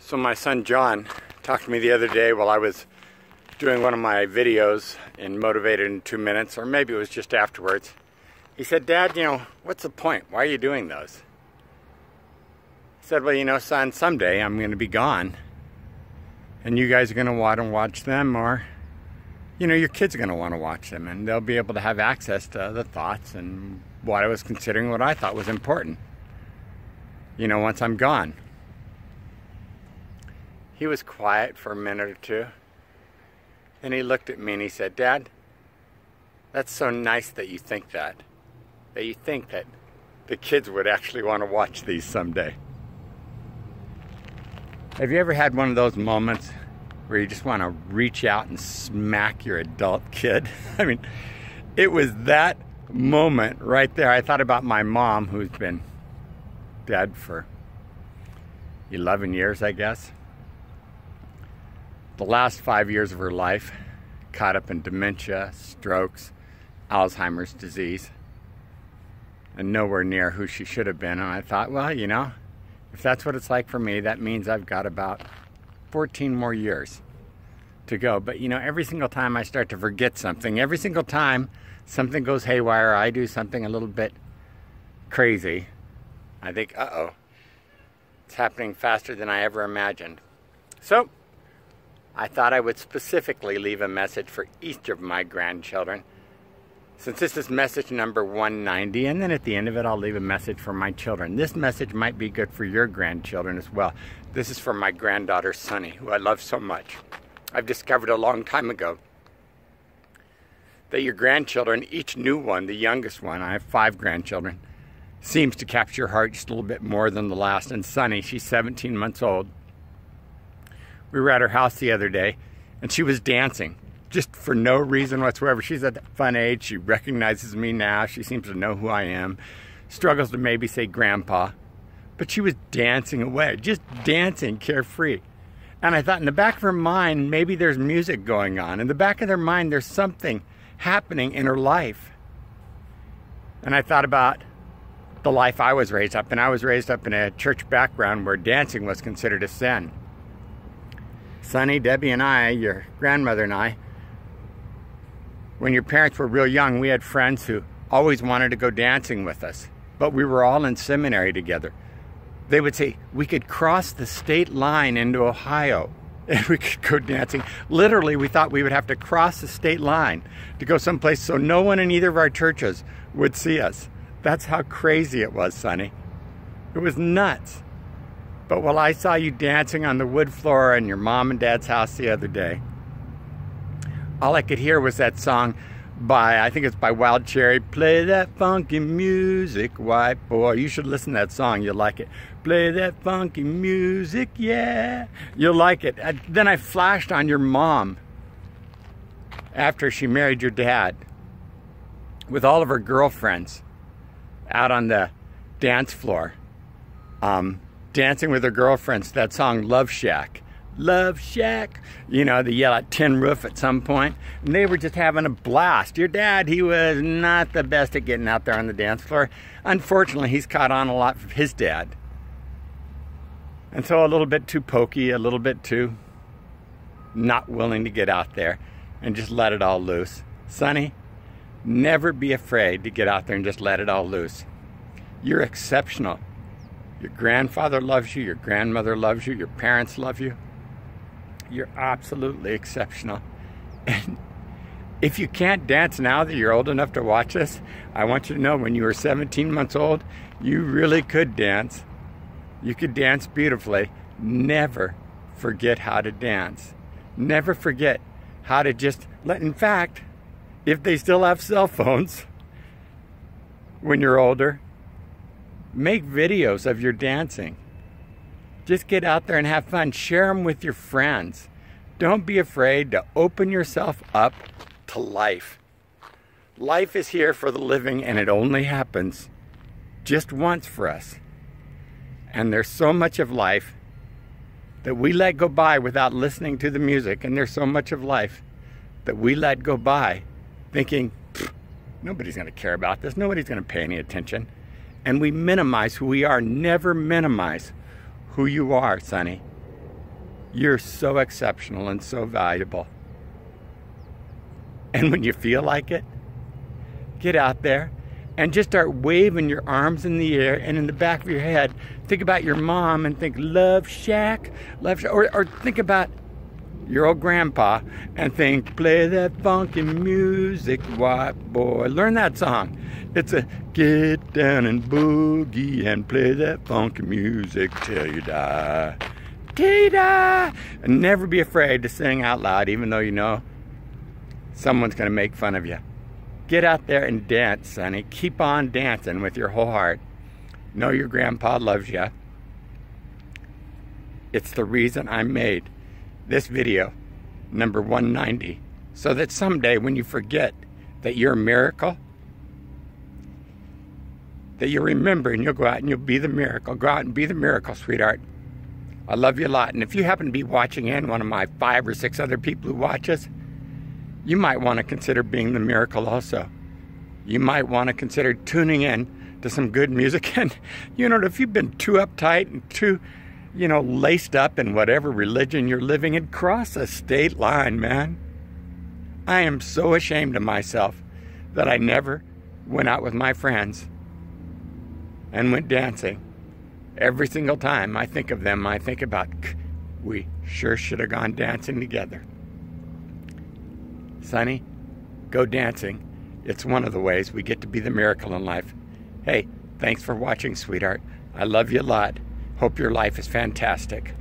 So my son John talked to me the other day while I was doing one of my videos in Motivated in 2 Minutes, or maybe it was just afterwards. He said, "Dad, what's the point? Why are you doing those?" I said, "Well, son, someday I'm going to be gone. And you guys are going to want to watch them, or, your kids are going to want to watch them. And they'll be able to have access to the thoughts and what I was considering, what I thought was important, once I'm gone." He was quiet for a minute or two. Then he looked at me and he said, "Dad, that's so nice that you think that. That you think that the kids would actually want to watch these someday." Have you ever had one of those moments where you just want to reach out and smack your adult kid? I mean, it was that moment right there. I thought about my mom, who's been dead for 11 years, I guess. The last 5 years of her life caught up in dementia, strokes, Alzheimer's disease, and nowhere near who she should have been. And I thought, well, if that's what it's like for me, that means I've got about 14 more years to go. But every single time I start to forget something, every single time something goes haywire, I do something a little bit crazy, I think, uh-oh, it's happening faster than I ever imagined. So I thought I would specifically leave a message for each of my grandchildren, since this is message number 190, and then at the end of it I'll leave a message for my children. This message might be good for your grandchildren as well. This is for my granddaughter Sunny, who I love so much. I've discovered a long time ago that your grandchildren, each new one, the youngest one, I have 5 grandchildren, seems to capture your heart just a little bit more than the last. And Sunny, she's 17 months old. We were at her house the other day, and she was dancing, just for no reason whatsoever. She's at that fun age. She recognizes me now. She seems to know who I am. Struggles to maybe say grandpa. But she was dancing away, just dancing carefree. And I thought in the back of her mind, maybe there's music going on. In the back of her mind, there's something happening in her life. And I thought about the life I was raised up in. I was raised up in a church background where dancing was considered a sin. Sonny, Debbie, and I, your grandmother and I, when your parents were real young, we had friends who always wanted to go dancing with us. But we were all in seminary together. They would say, we could cross the state line into Ohio and we could go dancing. Literally, we thought we would have to cross the state line to go someplace so no one in either of our churches would see us. That's how crazy it was, Sonny. It was nuts. But while I saw you dancing on the wood floor in your mom and dad's house the other day, all I could hear was that song by, I think it's by Wild Cherry, "Play that funky music, white boy." You should listen to that song, you'll like it. "Play that funky music, yeah." You'll like it. Then I flashed on your mom after she married your dad with all of her girlfriends out on the dance floor. Dancing with her girlfriends, that song Love Shack. Love Shack. They yell at Tin Roof at some point. And they were just having a blast. Your dad, he was not the best at getting out there on the dance floor. Unfortunately, he's caught on a lot from his dad. And so a little bit too pokey, a little bit too not willing to get out there and just let it all loose. Sonny, never be afraid to get out there and just let it all loose. You're exceptional. Your grandfather loves you, your grandmother loves you, your parents love you. You're absolutely exceptional. And if you can't dance now that you're old enough to watch this, I want you to know when you were 17 months old, you really could dance. You could dance beautifully. Never forget how to dance. Never forget how to just let, in fact, if they still have cell phones when you're older, make videos of your dancing. Just get out there and have fun. Share them with your friends. Don't be afraid to open yourself up to life. Life is here for the living, and it only happens just once for us. And there's so much of life that we let go by without listening to the music. And there's so much of life that we let go by thinking, nobody's going to care about this. Nobody's going to pay any attention. And we minimize who we are. Never minimize who you are, Sonny. You're so exceptional and so valuable. And when you feel like it, get out there and just start waving your arms in the air, and in the back of your head, think about your mom and think, Love Shack, Love Shack. Or think about your old grandpa and think, play that funky music, white boy. Learn that song. It's a get down and boogie and play that funky music till you die. Till you die. And never be afraid to sing out loud, even though you know someone's going to make fun of you. Get out there and dance, sonny. Keep on dancing with your whole heart. Know your grandpa loves you. It's the reason I made this video, number 190, so that someday when you forget that you're a miracle, that you remember and you'll go out and you'll be the miracle. Go out and be the miracle, sweetheart. I love you a lot. And if you happen to be watching in, one of my 5 or 6 other people who watch us, you might want to consider being the miracle also. You might want to consider tuning in to some good music. And, you know, if you've been too uptight and too, you know, laced up in whatever religion you're living in, cross a state line, man. I am so ashamed of myself that I never went out with my friends and went dancing. Every single time I think of them, I think about, we sure should have gone dancing together. Sonny, go dancing. It's one of the ways we get to be the miracle in life. Hey, thanks for watching, sweetheart. I love you a lot. Hope your life is fantastic.